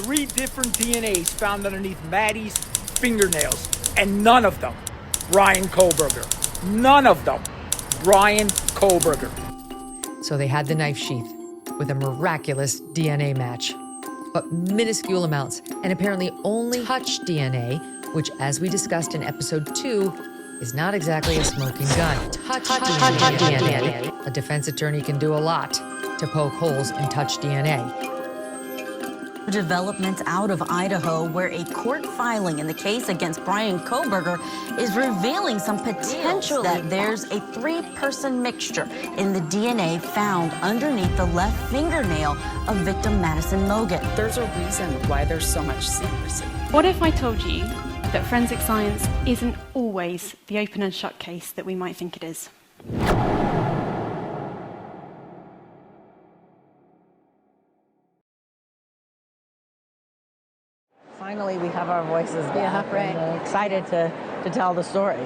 3 different DNAs found underneath Maddie's fingernails, and none of them Bryan Kohberger. None of them Bryan Kohberger. So they had the knife sheath with a miraculous DNA match, but minuscule amounts, and apparently only touch DNA, which, as we discussed in episode 2, is not exactly a smoking gun. Touch DNA. A defense attorney can do a lot to poke holes in touch DNA. Developments out of Idaho, where a court filing in the case against Bryan Kohberger is revealing some potential that there's a 3-person mixture in the DNA found underneath the left fingernail of victim Madison Logan. There's a reason why there's so much secrecy. What if I told you that forensic science isn't always the open and shut case that we might think it is? Finally, we have our voices back. Yeah, right. And, excited to tell the story.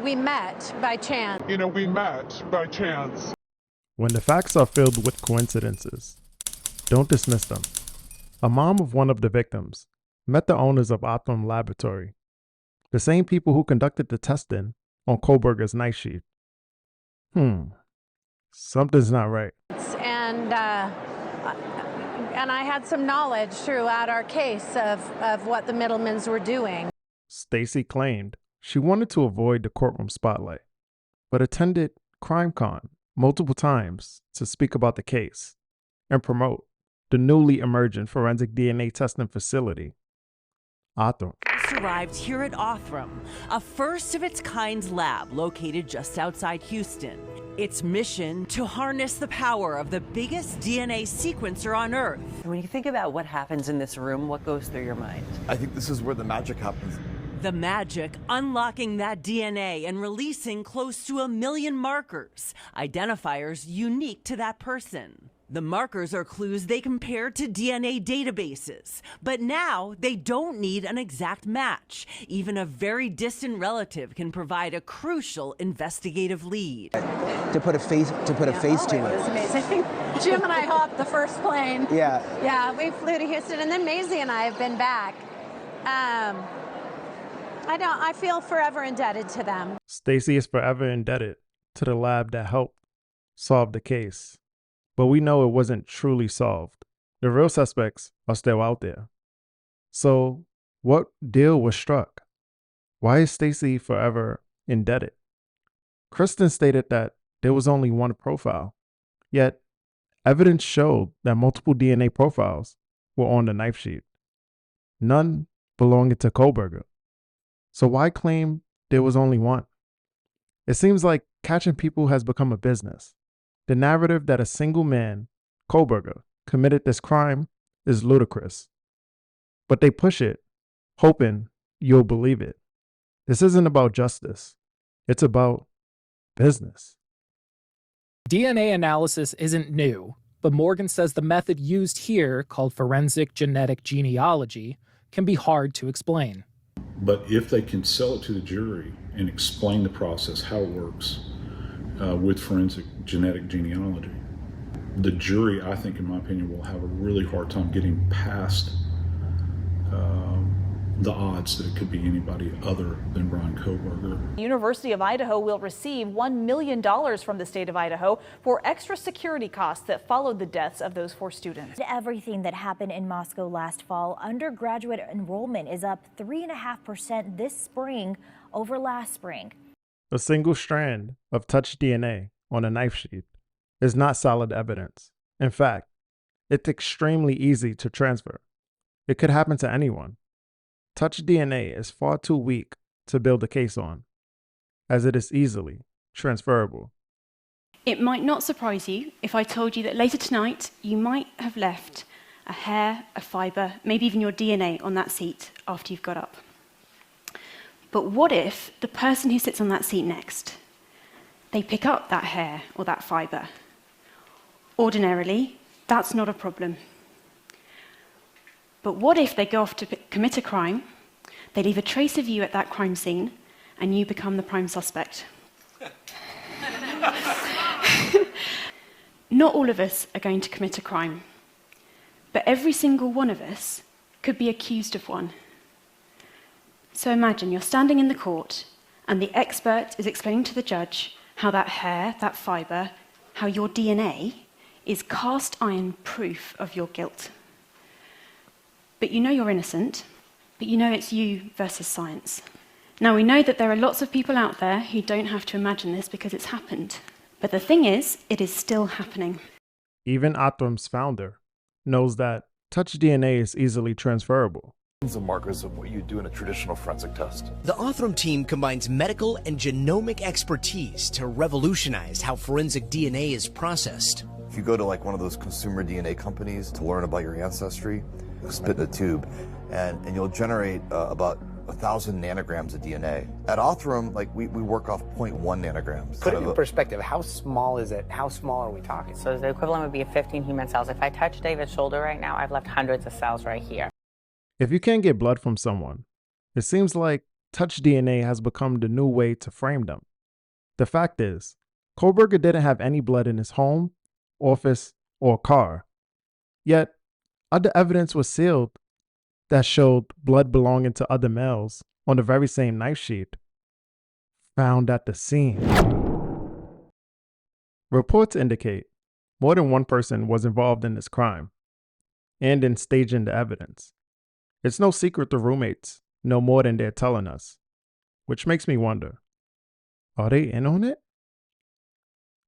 We met by chance. When the facts are filled with coincidences, don't dismiss them. A mom of one of the victims met the owners of Optum Laboratory, the same people who conducted the testing on Kohberger's knife sheath. Something's not right. And I had some knowledge throughout our case of what the Middlemans were doing. Stacy claimed she wanted to avoid the courtroom spotlight, but attended CrimeCon multiple times to speak about the case and promote the newly emergent forensic DNA testing facility, Othram. Arrived here at Othram, a first-of-its-kind lab located just outside Houston. Its mission to harness the power of the biggest DNA sequencer on Earth. When you think about what happens in this room, what goes through your mind? I think this is where the magic happens. The magic, unlocking that DNA and releasing close to 1 million markers, identifiers unique to that person. The markers are clues they compare to DNA databases, but now they don't need an exact match. Even a very distant relative can provide a crucial investigative lead. To put a face to it. It was amazing. Jim and I hopped the first plane. Yeah. Yeah, we flew to Houston, and then Maisie and I have been back. I feel forever indebted to them. Stacy is forever indebted to the lab that helped solve the case. But we know it wasn't truly solved. The real suspects are still out there. So, what deal was struck? Why is Stacy forever indebted? Kristen stated that there was only one profile, yet evidence showed that multiple DNA profiles were on the knife sheath, none belonging to Kohberger. So why claim there was only one? It seems like catching people has become a business. The narrative that a single man, Kohberger, committed this crime is ludicrous. But they push it, hoping you'll believe it. This isn't about justice. It's about business. DNA analysis isn't new, but Morgan says the method used here, called forensic genetic genealogy, can be hard to explain. But if they can sell it to the jury and explain the process, how it works with forensic genetic genealogy, the jury, I think, in my opinion, will have a really hard time getting past the odds that it could be anybody other than Bryan Kohberger. The University of Idaho will receive $1 million from the state of Idaho for extra security costs that followed the deaths of those 4 students. Everything that happened in Moscow last fall, undergraduate enrollment is up 3.5% this spring over last spring. A single strand of touch DNA on a knife sheath is not solid evidence. In fact, it's extremely easy to transfer. It could happen to anyone. Touch DNA is far too weak to build a case on, as it is easily transferable. It might not surprise you if I told you that later tonight you might have left a hair, a fibre, maybe even your DNA on that seat after you've got up. But what if the person who sits on that seat next, they pick up that hair or that fibre? Ordinarily, that's not a problem. But what if they go off to commit a crime, they leave a trace of you at that crime scene, and you become the prime suspect? Not all of us are going to commit a crime, But every single one of us could be accused of one. So imagine you're standing in the court and the expert is explaining to the judge how that hair, that fibre, how your DNA is cast iron proof of your guilt. But you know you're innocent, but you know it's you versus science. Now, we know that there are lots of people out there who don't have to imagine this because it's happened. But the thing is, it is still happening. Even Othram's founder knows that touch DNA is easily transferable. Of markers of what you do in a traditional forensic test. The Othram team combines medical and genomic expertise to revolutionize how forensic DNA is processed. If you go to like one of those consumer DNA companies to learn about your ancestry, spit in a tube, and you'll generate about 1,000 nanograms of DNA. At Othram, like we work off 0.1 nanograms. Put it in perspective. How small is it? How small are we talking? So the equivalent would be 15 human cells. If I touch David's shoulder right now, I've left hundreds of cells right here. If you can't get blood from someone, it seems like touch DNA has become the new way to frame them. The fact is, Kohberger didn't have any blood in his home, office, or car. Yet, other evidence was sealed that showed blood belonging to other males on the very same knife sheath found at the scene. Reports indicate more than one person was involved in this crime and in staging the evidence. It's no secret the roommates know more than they're telling us, which makes me wonder, are they in on it?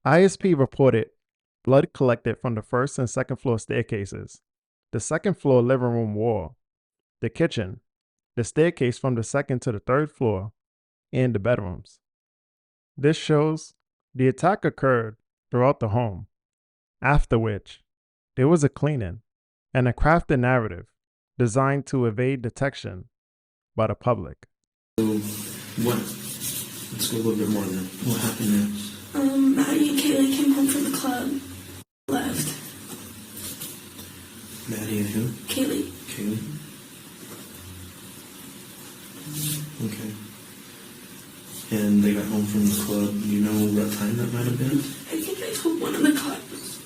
ISP reported blood collected from the first and second floor staircases, the second floor living room wall, the kitchen, the staircase from the second to the third floor, and the bedrooms. This shows the attack occurred throughout the home, after which there was a cleaning and a crafted narrative designed to evade detection by the public. So let's go a little bit more then. What happened there? Maddie and Kaylee came home from the club, left. Maddie and who? Kaylee. Kaylee? Okay. And they got home from the club. Do you know what time that might have been? I think I told one of the cops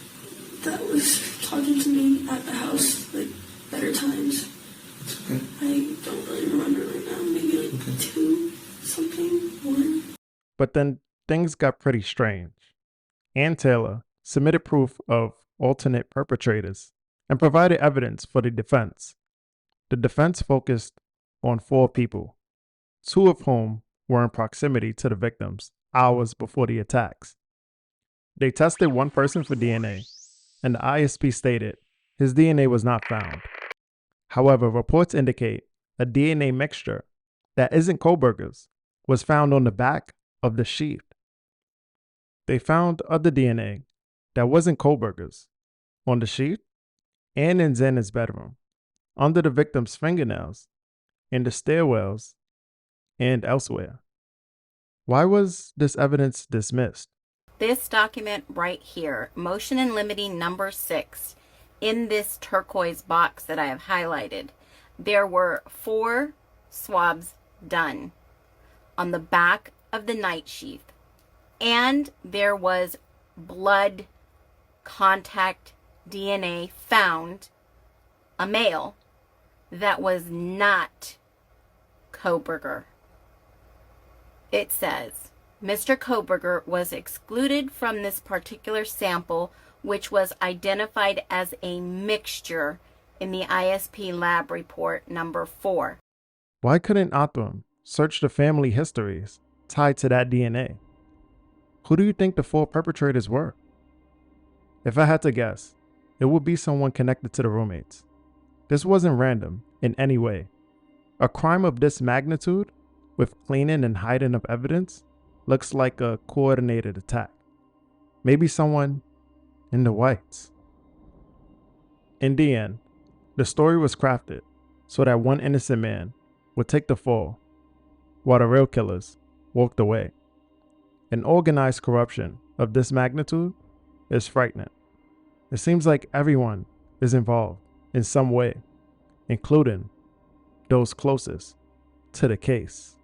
that was talking to me at the house, like, better times. It's okay. I don't really remember right now. Maybe like 2 something, 1. But then things got pretty strange. Ann Taylor submitted proof of alternate perpetrators and provided evidence for the defense. The defense focused on 4 people, 2 of whom were in proximity to the victims hours before the attacks. They tested one person for DNA, and the ISP stated his DNA was not found. However, reports indicate a DNA mixture that isn't Kohberger's was found on the back of the sheath. They found other DNA that wasn't Kohberger's on the sheath and in Zena's bedroom, under the victim's fingernails, in the stairwells, and elsewhere. Why was this evidence dismissed? This document right here, motion in limiting number 6, in this turquoise box that I have highlighted, there were 4 swabs done on the back of the night sheath, and there was blood contact DNA found, a male, that was not Kohberger. It says, Mr. Kohberger was excluded from this particular sample, which was identified as a mixture in the ISP lab report number 4. Why couldn't Othram search the family histories tied to that DNA? Who do you think the 4 perpetrators were? If I had to guess, it would be someone connected to the roommates. This wasn't random in any way. A crime of this magnitude, with cleaning and hiding of evidence, looks like a coordinated attack. Maybe someone in the whites. In the end, the story was crafted so that one innocent man would take the fall, while the real killers walked away. An organized corruption of this magnitude is frightening. It seems like everyone is involved in some way, including those closest to the case.